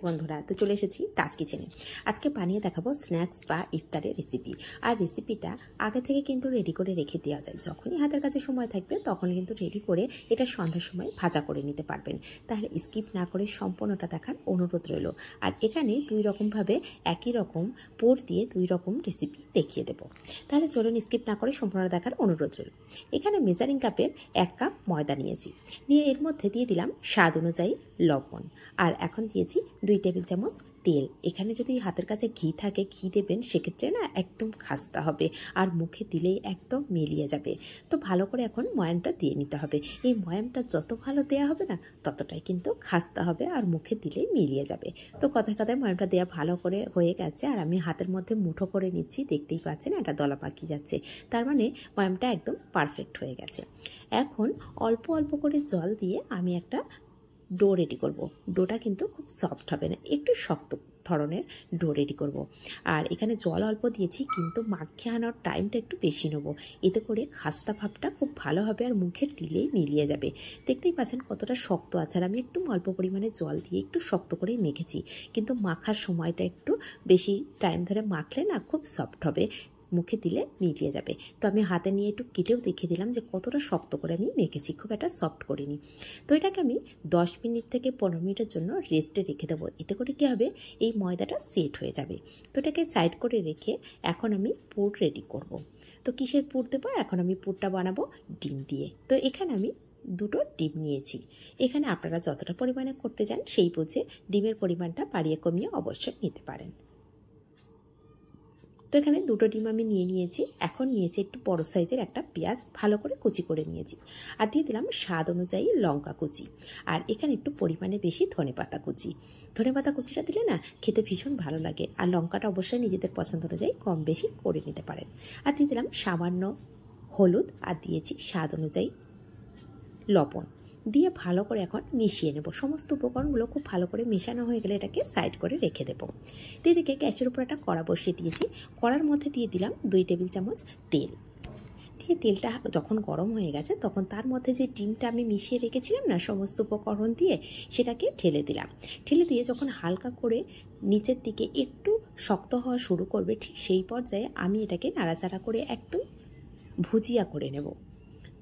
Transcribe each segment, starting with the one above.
বন্ধুরা, তো চলে এসেছি তাজ কিচেনে। আজকে বানিয়ে দেখাবো স্ন্যাক্স বা ইফতারের রেসিপি। আর রেসিপিটা আগে থেকে কিন্তু রেডি করে রেখে দেওয়া যায়, যখনই হাতের কাছে সময় থাকবে তখন কিন্তু রেডি করে এটা সন্ধ্যার সময় ভাজা করে নিতে পারবেন। তাহলে স্কিপ না করে সম্পূর্ণটা দেখার অনুরোধ রইল। আর এখানে দুই রকমভাবে একই রকম পুর দিয়ে দুই রকম রেসিপি দেখিয়ে দেবো। তাহলে চলুন স্কিপ না করে সম্পূর্ণ দেখার অনুরোধ রইল। এখানে মেজারিং কাপের 1 কাপ ময়দা নিয়েছি, নিয়ে এর মধ্যে দিয়ে দিলাম স্বাদ অনুযায়ী লবণ, আর এখন দিয়েছি 2 টেবিল চামচ তেল। এখানে যদি হাতের কাছে ঘি থাকে ঘি দেবেন, সেক্ষেত্রে না একদম খাস্তা হবে আর মুখে দিলেই একদম মিলিয়ে যাবে। তো ভালো করে এখন ময়ামটা দিয়ে নিতে হবে। এই ময়ামটা যত ভালো দেওয়া হবে না ততটাই কিন্তু খাস্তা হবে আর মুখে দিলেই মিলিয়ে যাবে। তো কথায় কথায় ময়ামটা দেওয়া ভালো করে হয়ে গেছে, আর আমি হাতের মধ্যে মুঠো করে নিচ্ছি, দেখতেই পাচ্ছেন এটা দলা পাকিয়ে যাচ্ছে, তার মানে ময়ামটা একদম পারফেক্ট হয়ে গেছে। এখন অল্প অল্প করে জল দিয়ে আমি একটা ডো রেডি করব। ডোটা কিন্তু খুব সফট হবে না, একটু শক্ত ধরনের ডো রেডি করব। আর এখানে জল অল্প দিয়েছি, কিন্তু মাখিয়ে আনার টাইমটা একটু বেশি নেবো, এতে করে খাস্তা ভাবটা খুব ভালো হবে আর মুখে দিলেই মিলিয়ে যাবে। দেখতেই পাচ্ছেন কতটা শক্ত আছে, আর আমি একদম অল্প পরিমাণে জল দিয়ে একটু শক্ত করেই মেখেছি, কিন্তু মাখার সময়টা একটু বেশি টাইম ধরে মাখলে না খুব সফট হবে, মুখে দিলে মিলিয়ে যাবে। তো আমি হাতে নিয়ে একটু কেটেও দেখিয়ে দিলাম যে কতটা শক্ত করে আমি মেখেছি, খুব একটা সফট করিনি। তো এটাকে আমি 10 মিনিট থেকে 15 মিনিটের জন্য রেস্টে রেখে দেবো। এতে করে কী হবে, এই ময়দাটা সেট হয়ে যাবে। তো এটাকে সাইড করে রেখে এখন আমি পুর রেডি করব। তো কিসের পুর দেবো? এখন আমি পুরটা বানাবো ডিম দিয়ে। তো এখানে আমি 2টো ডিম নিয়েছি। এখানে আপনারা যতটা পরিমাণে করতে চান সেই বুঝে ডিমের পরিমাণটা বাড়িয়ে কমিয়ে অবশ্যই নিতে পারেন। তো এখানে 2টো ডিম আমি নিয়েছি। এখন নিয়েছি একটু বড় সাইজের একটা পেঁয়াজ, ভালো করে কুচি করে নিয়েছি, আর দিয়ে দিলাম স্বাদ অনুযায়ী লঙ্কা কুচি, আর এখানে একটু পরিমাণে বেশি ধনেপাতা কুচি। ধনেপাতা কুচিটা দিলে না খেতে ভীষণ ভালো লাগে, আর লঙ্কাটা অবশ্যই নিজেদের পছন্দ অনুযায়ী কম বেশি করে নিতে পারেন। আর দিয়ে দিলাম সামান্য হলুদ, আর দিয়েছি স্বাদ অনুযায়ী লবণ দিয়ে ভালো করে এখন মিশিয়ে নেব। সমস্ত উপকরণগুলো খুব ভালো করে মেশানো হয়ে গেলে এটাকে সাইড করে রেখে দেবো। তো এদিকে গ্যাসের উপর একটা কড়া বসিয়ে দিয়েছি, কড়ার মধ্যে দিয়ে দিলাম 2 টেবিল চামচ তেল। দিয়ে তেলটা যখন গরম হয়ে গেছে তখন তার মধ্যে যে ডিমটা আমি মিশিয়ে রেখেছিলাম না সমস্ত উপকরণ দিয়ে, সেটাকে ঢেলে দিলাম। ঢেলে দিয়ে যখন হালকা করে নিচের দিকে একটু শক্ত হওয়া শুরু করবে, ঠিক সেই পর্যায়ে আমি এটাকে নাড়াচাড়া করে একদম ভুজিয়া করে নেব।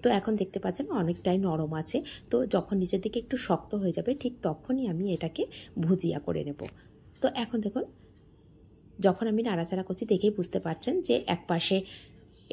তো এখন দেখতে পাচ্ছেন অনেকটাই নরম আছে, তো যখন নিচের দিকে একটু শক্ত হয়ে যাবে ঠিক তখনই আমি এটাকে ভুজিয়া করে নেব। তো এখন দেখুন যখন আমি নাড়াচাড়া করছি দেখেই বুঝতে পারছেন যে এক পাশে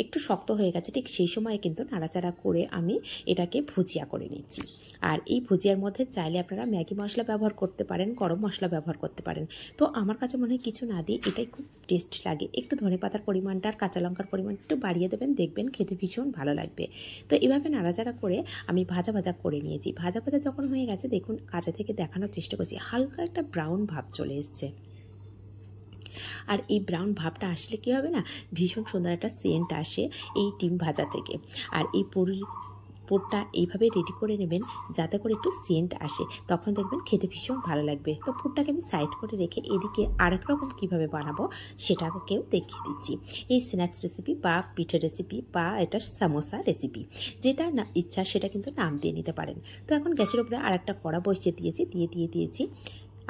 একটু শক্ত হয়ে গেছে, ঠিক সেই সময় কিন্তু নাড়াচাড়া করে আমি এটাকে ভুজিয়া করে নিচ্ছি। আর এই ভুজিয়ার মধ্যে চাইলে আপনারা ম্যাগি মশলা ব্যবহার করতে পারেন, গরম মশলা ব্যবহার করতে পারেন। তো আমার কাছে মনে হয় কিছু না দিয়ে এটাই খুব টেস্ট লাগে। একটু ধনেপাতার পরিমাণটা আর কাঁচা লঙ্কার পরিমাণটা একটু বাড়িয়ে দেবেন, দেখবেন খেতে ভীষণ ভালো লাগবে। তো এভাবে নাড়াচাড়া করে আমি ভাজা ভাজা করে নিয়েছি। ভাজা ভাজা যখন হয়ে গেছে দেখুন কাছে থেকে দেখানোর চেষ্টা করছি, হালকা একটা ব্রাউন ভাব চলে এসছে। আর এই ব্রাউন ভাবটা আসলে কী হবে না, ভীষণ সুন্দর একটা সেন্ট আসে এই ডিম ভাজা থেকে। আর এই পুরটা এইভাবে রেডি করে নেবেন যাতে করে একটু সেন্ট আসে, তখন দেখবেন খেতে ভীষণ ভালো লাগবে। তো পুরটাকে আমি সাইড করে রেখে এদিকে আরেক রকম কীভাবে বানাবো সেটাকেও দেখিয়ে দিচ্ছি। এই স্ন্যাক্স রেসিপি বা পিঠের রেসিপি বা এটা সামোসা রেসিপি, যেটা না ইচ্ছা সেটা কিন্তু নাম দিয়ে নিতে পারেন। তো এখন গ্যাসের উপরে আরেকটা কড়া বসিয়ে দিয়েছি, দিয়েছি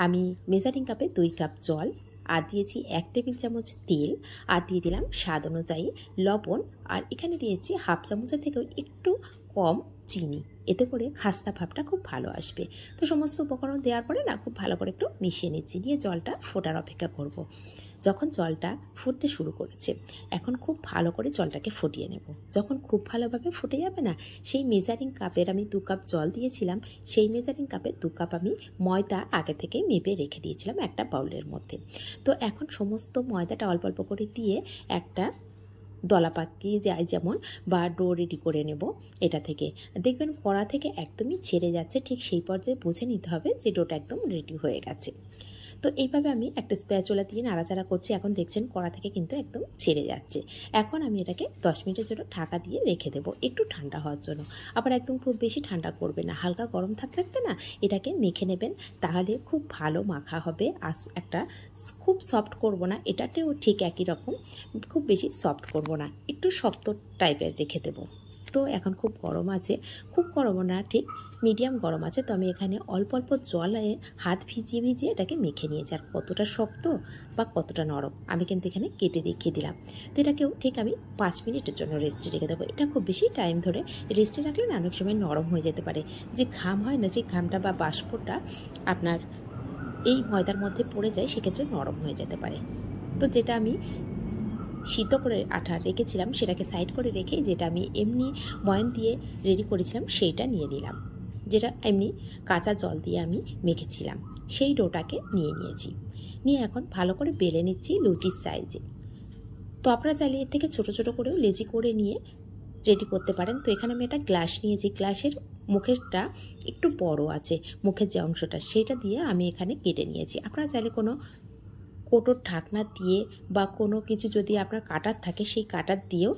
আমি মেজারিং কাপে 2 কাপ জল, আর দিয়েছি 1 টেবিল চামচ তেল, আর দিয়ে দিলাম স্বাদ অনুযায়ী লবণ, আর এখানে দিয়েছি হাফ চামচের থেকেও একটু কম চিনি, এতে করে খাস্তা ভাবটা খুব ভালো আসবে। তো সমস্ত উপকরণ দেওয়ার পরে না খুব ভালো করে একটু মিশিয়ে নিচ্ছি, নিয়ে জলটা ফোটার অপেক্ষা করব। যখন জলটা ফুটতে শুরু করেছে এখন খুব ভালো করে জলটাকে ফুটিয়ে নেব। যখন খুব ভালোভাবে ফুটে যাবে না, সেই মেজারিং কাপের আমি 2 কাপ জল দিয়েছিলাম, সেই মেজারিং কাপে 2 কাপ আমি ময়দা আগে থেকে মেপে রেখে দিয়েছিলাম একটা বাউলের মধ্যে। তো এখন সমস্ত ময়দাটা অল্প অল্প করে দিয়ে একটা দলা পাকিয়ে যায় যেমন বা ডো রেডি করে নেব। এটা থেকে দেখবেন কড়া থেকে একদমই ছেড়ে যাচ্ছে, ঠিক সেই পর্যায়ে বুঝে নিতে হবে যে ডোটা একদম রেডি হয়ে গেছে। তো এইভাবে আমি একটা স্প্যাচুলা দিয়ে নাড়াচাড়া করছি, এখন দেখছেন কড়া থেকে কিন্তু একদম ছেড়ে যাচ্ছে। এখন আমি এটাকে 10 মিনিটের জন্য ঢাকা দিয়ে রেখে দেবো একটু ঠান্ডা হওয়ার জন্য। আবার একদম খুব বেশি ঠান্ডা করবে না, হালকা গরম থাকতে না এটাকে মেখে নেবেন, তাহলে খুব ভালো মাখা হবে। আর একটা খুব সফট করব না, এটাতেও ঠিক একই রকম, খুব বেশি সফট করব না, একটু শক্ত টাইপের রেখে দেবো। তো এখন খুব গরম আছে, খুব গরম না, ঠিক মিডিয়াম গরম আছে, তো আমি এখানে অল্প অল্প জলে হাত ভিজিয়ে ভিজিয়ে এটাকে মেখে নিয়েছি। আর কতটা শক্ত বা কতটা নরম আমি কিন্তু এখানে কেটে দেখিয়ে দিলাম। তো এটাকেও ঠিক আমি 5 মিনিটের জন্য রেস্টে রেখে দেবো। এটা খুব বেশি টাইম ধরে রেস্টে রাখলে না অনেক সময় নরম হয়ে যেতে পারে। যে ঘাম হয় না, সেই ঘামটা বা বাষ্পটা আপনার এই ময়দার মধ্যে পড়ে যায়, সেক্ষেত্রে নরম হয়ে যেতে পারে। তো যেটা আমি সিদ্ধ করে আটা রেখেছিলাম সেটাকে সাইড করে রেখে যেটা আমি এমনি ময়ান দিয়ে রেডি করেছিলাম সেইটা নিয়ে নিলাম, যেটা এমনি কাঁচা জল দিয়ে আমি মেখেছিলাম, সেই ডোটাকে নিয়েছি। নিয়ে এখন ভালো করে বেলে নিচ্ছি লুচির সাইজে। তো আপনারা চাইলে এর থেকে ছোটো ছোটো করেও লেচি করে নিয়ে রেডি করতে পারেন। তো এখানে আমি একটা গ্লাস নিয়েছি, গ্লাসের মুখেরটা একটু বড় আছে, মুখের যে অংশটা সেইটা দিয়ে আমি এখানে কেটে নিয়েছি। আপনারা চাইলে কোনো কোটোর ঢাকনা দিয়ে বা কোনো কিছু যদি আপনার কাটার থাকে সেই কাটার দিয়েও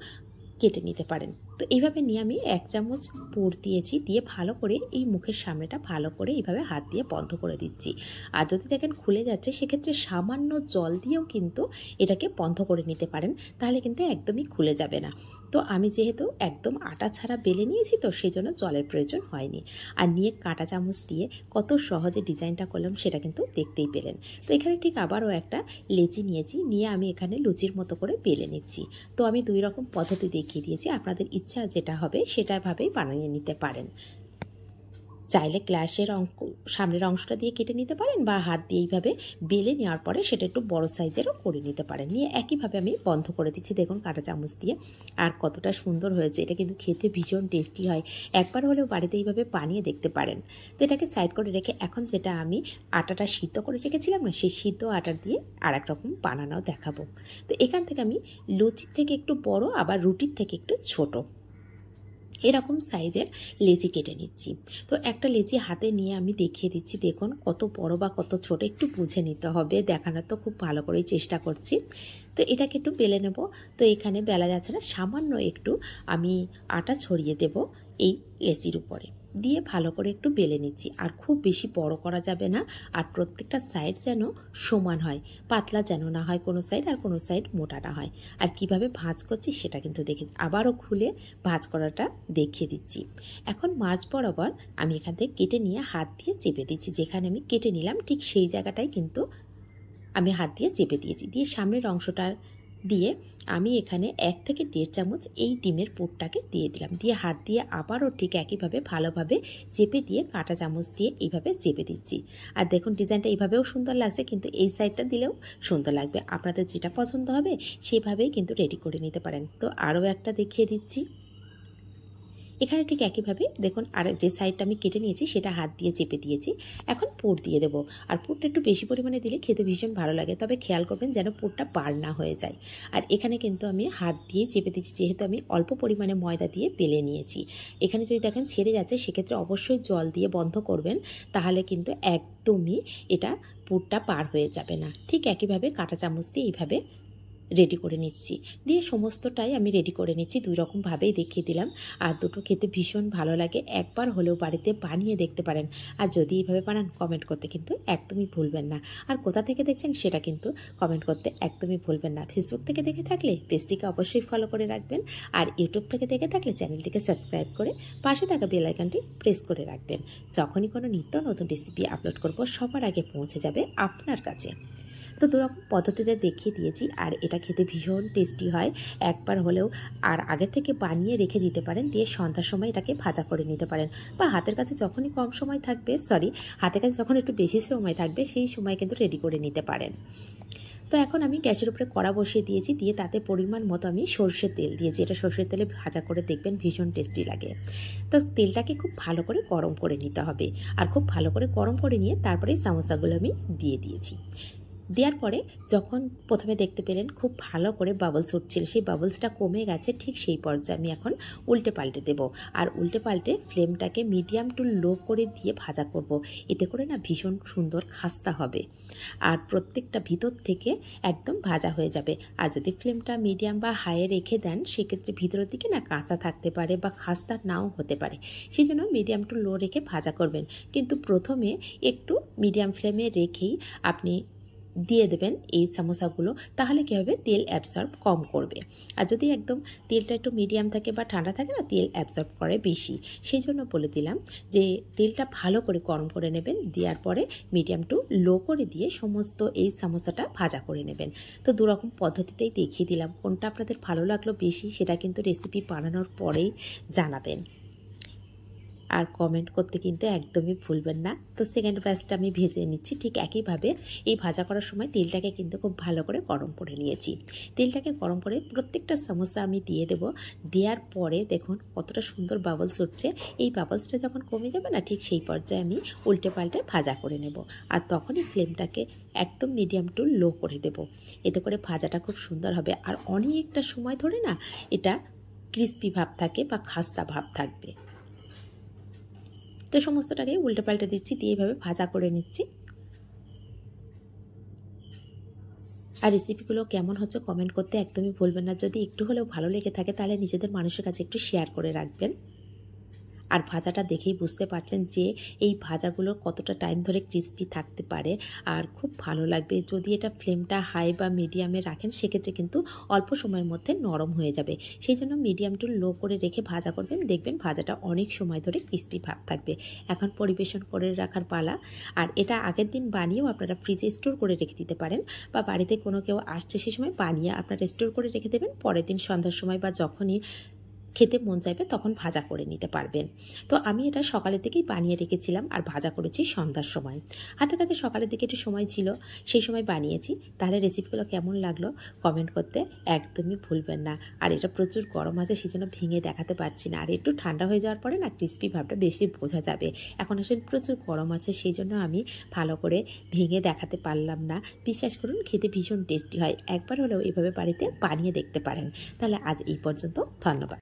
কেটে নিতে পারেন। তো এইভাবে নিয়ে আমি 1 চামচ পুর দিয়েছি, দিয়ে ভালো করে এই মুখের সামনেটা ভালো করে এইভাবে হাত দিয়ে বন্ধ করে দিচ্ছি। আর যদি দেখেন খুলে যাচ্ছে, সেক্ষেত্রে সামান্য জল দিয়েও কিন্তু এটাকে বন্ধ করে নিতে পারেন, তাহলে কিন্তু একদমই খুলে যাবে না। তো আমি যেহেতু একদম আটা ছাড়া বেলে নিয়েছি, তো সেই জন্য জলের প্রয়োজন হয়নি। আর নিয়ে কাঁটা চামচ দিয়ে কত সহজে ডিজাইনটা করলাম সেটা কিন্তু দেখতেই পেলেন। তো এখানে ঠিক আবারও একটা লেচি নিয়েছি, নিয়ে আমি এখানে লুচির মতো করে বেলে নিচ্ছি। তো আমি 2 রকম পদ্ধতি দেখিয়ে দিয়েছি, আপনাদের ইচ্ছা যেটা হবে সেটাভাবেই বানিয়ে নিতে পারেন। চাইলে গ্লাসের সামনের অংশটা দিয়ে কেটে নিতে পারেন, বা হাত দিয়ে এইভাবে বেলে নেওয়ার পরে সেটা একটু বড় সাইজেরও করে নিতে পারেন। নিয়ে একইভাবে আমি বন্ধ করে দিচ্ছি, দেখুন কাঁটা চামচ দিয়ে। আর কতটা সুন্দর হয়েছে, এটা কিন্তু খেতে ভীষণ টেস্টি হয়। একবার হলেও বাড়িতে এইভাবে বানিয়ে দেখতে পারেন। তো এটাকে সাইড করে রেখে এখন যেটা আমি আটাটা সিদ্ধ করে রেখেছিলাম না, সেই সিদ্ধ আটা দিয়ে আর এক রকম বানানোও দেখাবো। তো এখান থেকে আমি লুচির থেকে একটু বড়, আবার রুটির থেকে একটু ছোট এরকম সাইজের লেচি কেটে নিচ্ছি। তো একটা লেচি হাতে নিয়ে আমি দেখিয়ে দিচ্ছি, দেখুন কত বড় বা কত ছোট একটু বুঝে নিতে হবে, দেখানোর তো খুব ভালো করেই চেষ্টা করছি। তো এটাকে একটু বেলে নেব। তো এখানে বেলা যাচ্ছে না, সামান্য একটু আমি আটা ছড়িয়ে দেব এই লেচির উপরে, দিয়ে ভালো করে একটু বেলে নিচ্ছি। আর খুব বেশি বড় করা যাবে না, আর প্রত্যেকটা সাইড যেন সমান হয়, পাতলা যেন না হয় কোনো সাইড, আর কোনো সাইড মোটা না হয়। আর কিভাবে ভাঁজ করছি সেটা কিন্তু দেখে আবারও খুলে ভাঁজ করাটা দেখিয়ে দিচ্ছি। এখন মাঝ বরাবর আমি এখান থেকে কেটে নিয়ে হাত দিয়ে চেপে দিচ্ছি, যেখানে আমি কেটে নিলাম ঠিক সেই জায়গাটাই কিন্তু আমি হাত দিয়ে চেপে দিয়েছি। দিয়ে সামনের অংশটা দিয়ে আমি এখানে 1 থেকে 1.5 চামচ এই ডিমের পুরটাকে দিয়ে দিলাম, দিয়ে হাত দিয়ে আবারও ঠিক একইভাবে ভালোভাবে চেপে দিয়ে কাঁটা চামচ দিয়ে এইভাবে চেপে দিচ্ছি। আর দেখুন ডিজাইনটা এইভাবেও সুন্দর লাগছে, কিন্তু এই সাইডটা দিলেও সুন্দর লাগবে। আপনাদের যেটা পছন্দ হবে সেভাবেই কিন্তু রেডি করে নিতে পারেন। তো আরও একটা দেখিয়ে দিচ্ছি। এখানে ঠিক একইভাবে দেখুন, আর যে সাইডটা আমি কেটে নিয়েছি সেটা হাত দিয়ে চেপে দিয়েছি। এখন পুর দিয়ে দেবো। আর পুরটা একটু বেশি পরিমাণে দিলে খেতে ভীষণ ভালো লাগে, তবে খেয়াল করবেন যেন পুরটা বার না হয়ে যায়। আর এখানে কিন্তু আমি হাত দিয়ে চেপে দিচ্ছি, যেহেতু আমি অল্প পরিমাণে ময়দা দিয়ে বেলে নিয়েছি। এখানে যদি দেখেন ছেড়ে যাচ্ছে, সেক্ষেত্রে অবশ্যই জল দিয়ে বন্ধ করবেন, তাহলে কিন্তু একদমই এটা পুরটা পার হয়ে যাবে না। ঠিক একইভাবে কাঁটা চামচ দিয়ে এইভাবে রেডি করে নিচ্ছি। দিয়ে সমস্তটাই আমি রেডি করে নিচ্ছি, 2 রকমভাবেই দেখিয়ে দিলাম। আর দুটো খেতে ভীষণ ভালো লাগে, একবার হলেও বাড়িতে বানিয়ে দেখতে পারেন। আর যদি এইভাবে বানান কমেন্ট করতে কিন্তু একদমই ভুলবেন না। আর কোথা থেকে দেখছেন সেটা কিন্তু কমেন্ট করতে একদমই ভুলবেন না। ফেসবুক থেকে দেখে থাকলে পেজটিকে অবশ্যই ফলো করে রাখবেন, আর ইউটিউব থেকে দেখে থাকলে চ্যানেলটিকে সাবস্ক্রাইব করে পাশে থাকা বেল আইকনটি প্রেস করে রাখবেন। যখনই কোনো নিত্য নতুন রেসিপি আপলোড করব সবার আগে পৌঁছে যাবে আপনার কাছে। তো 2 রকম পদ্ধতিতে দেখিয়ে দিয়েছি, আর এটা খেতে ভীষণ টেস্টি হয়। একবার হলেও আর আগে থেকে বানিয়ে রেখে দিতে পারেন, দিয়ে সন্ধ্যার সময় এটাকে ভাজা করে নিতে পারেন, বা হাতের কাছে যখনই কম সময় থাকবে, হাতের কাছে যখন একটু বেশি সময় থাকবে সেই সময় কিন্তু রেডি করে নিতে পারেন। তো এখন আমি গ্যাসের উপরে কড়া বসিয়ে দিয়েছি, দিয়ে তাতে পরিমাণ মতো আমি সরষের তেল দিয়েছি। এটা সরষের তেলে ভাজা করে দেখবেন ভীষণ টেস্টি লাগে। তো তেলটাকে খুব ভালো করে গরম করে নিতে হবে, আর খুব ভালো করে গরম করে নিয়ে তারপরে সামোসাগুলো আমি দিয়ে দিয়েছি। দেওয়ার পরে যখন প্রথমে দেখতে পেলেন খুব ভালো করে বাবলস উঠছিল, সেই বাবলসটা কমে গেছে, ঠিক সেই পর্যায়ে আমি এখন উল্টে পাল্টে দেবো। আর উল্টে পাল্টে ফ্লেমটাকে মিডিয়াম টু লো করে দিয়ে ভাজা করব। এতে করে না ভীষণ সুন্দর খাস্তা হবে, আর প্রত্যেকটা ভিতর থেকে একদম ভাজা হয়ে যাবে। আর যদি ফ্লেমটা মিডিয়াম বা হাইয়ে রেখে দেন, সেক্ষেত্রে ভিতরের দিকে না কাঁচা থাকতে পারে বা খাস্তা নাও হতে পারে। সেই জন্য মিডিয়াম টু লো রেখে ভাজা করবেন, কিন্তু প্রথমে একটু মিডিয়াম ফ্লেমে রেখেই আপনি দিয়ে দেবেন এই সামোসাগুলো, তাহলে কী হবে, তেল অ্যাবসর্ব কম করবে। আর যদি একদম তেলটা একটু মিডিয়াম থাকে বা ঠান্ডা থাকে না, তেল অ্যাবসর্ব করে বেশি। সেই জন্য বলে দিলাম যে তেলটা ভালো করে গরম করে নেবেন, দেওয়ার পরে মিডিয়াম টু লো করে দিয়ে সমস্ত এই সামোসাটা ভাজা করে নেবেন। তো দুরকম পদ্ধতিতেই দেখিয়ে দিলাম, কোনটা আপনাদের ভালো লাগলো বেশি সেটা কিন্তু রেসিপি বানানোর পরেই জানাবেন। আর কমেন্ট করতে কিন্তু একদমই ভুলবেন না। তো সেকেন্ড ব্যাচটা আমি ভেজে নিচ্ছি। ঠিক একইভাবে এই ভাজা করার সময় তেলটাকে কিন্তু খুব ভালো করে গরম করে নিয়েছি। তেলটাকে গরম করে প্রত্যেকটা সমোসা আমি দিয়ে দেব। দেওয়ার পরে দেখুন কতটা সুন্দর বাবলস উঠছে। এই বাবলসটা যখন কমে যাবে না, ঠিক সেই পর্যায়ে আমি উল্টে পাল্টে ভাজা করে নেব। আর তখনই ফ্লেমটাকে একদম মিডিয়াম টু লো করে দেব। এতে করে ভাজাটা খুব সুন্দর হবে। আর অনেকটা সময় ধরে না এটা ক্রিস্পি ভাব থাকে বা খাস্তা ভাব থাকবে। তো সমস্তটাকে উল্টে পাল্টে দিচ্ছি, দিয়ে এভাবে ভাজা করে নিচ্ছি। আর রেসিপিগুলো কেমন হচ্ছে কমেন্ট করতে একদমই ভুলবেন না। যদি একটু হলেও ভালো লেগে থাকে তাহলে নিজেদের মানুষের কাছে একটু শেয়ার করে রাখবেন। আর ভাজাটা দেখেই বুঝতে পারছেন যে এই ভাজাগুলো কতটা টাইম ধরে ক্রিস্পি থাকতে পারে আর খুব ভালো লাগবে। যদি এটা ফ্লেমটা হাই বা মিডিয়ামে রাখেন সেক্ষেত্রে কিন্তু অল্প সময়ের মধ্যে নরম হয়ে যাবে। সেই জন্য মিডিয়াম টু লো করে রেখে ভাজা করবেন, দেখবেন ভাজাটা অনেক সময় ধরে ক্রিস্পি ভাব থাকবে। এখন পরিবেশন করে রাখার পালা। আর এটা আগের দিন বানিয়েও আপনারা ফ্রিজে স্টোর করে রেখে দিতে পারেন, বা বাড়িতে কোনো কেউ আসছে সে সময় বানিয়ে আপনারা স্টোর করে রেখে দেবেন। পরের দিন সন্ধ্যার সময় বা যখনই খেতে মন চাইবে তখন ভাজা করে নিতে পারবেন। তো আমি এটা সকালের দিকেই বানিয়ে রেখেছিলাম আর ভাজা করেছি সন্ধ্যার সময়। হাতের কাছে সকালের দিকে একটু সময় ছিল, সেই সময় বানিয়েছি। তাহলে রেসিপিগুলো কেমন লাগলো কমেন্ট করতে একদমই ভুলবেন না। আর এটা প্রচুর গরম আছে, সেই জন্য ভেঙে দেখাতে পারছি না। আর একটু ঠান্ডা হয়ে যাওয়ার পরে না ক্রিস্পি ভাবটা বেশি বোঝা যাবে। এখন আসলে প্রচুর গরম আছে, সেই জন্য আমি ভালো করে ভেঙে দেখাতে পারলাম না। বিশ্বাস করুন খেতে ভীষণ টেস্টি হয়। একবার হলেও এভাবে বাড়িতে বানিয়ে দেখতে পারেন। তাহলে আজ এই পর্যন্ত, ধন্যবাদ।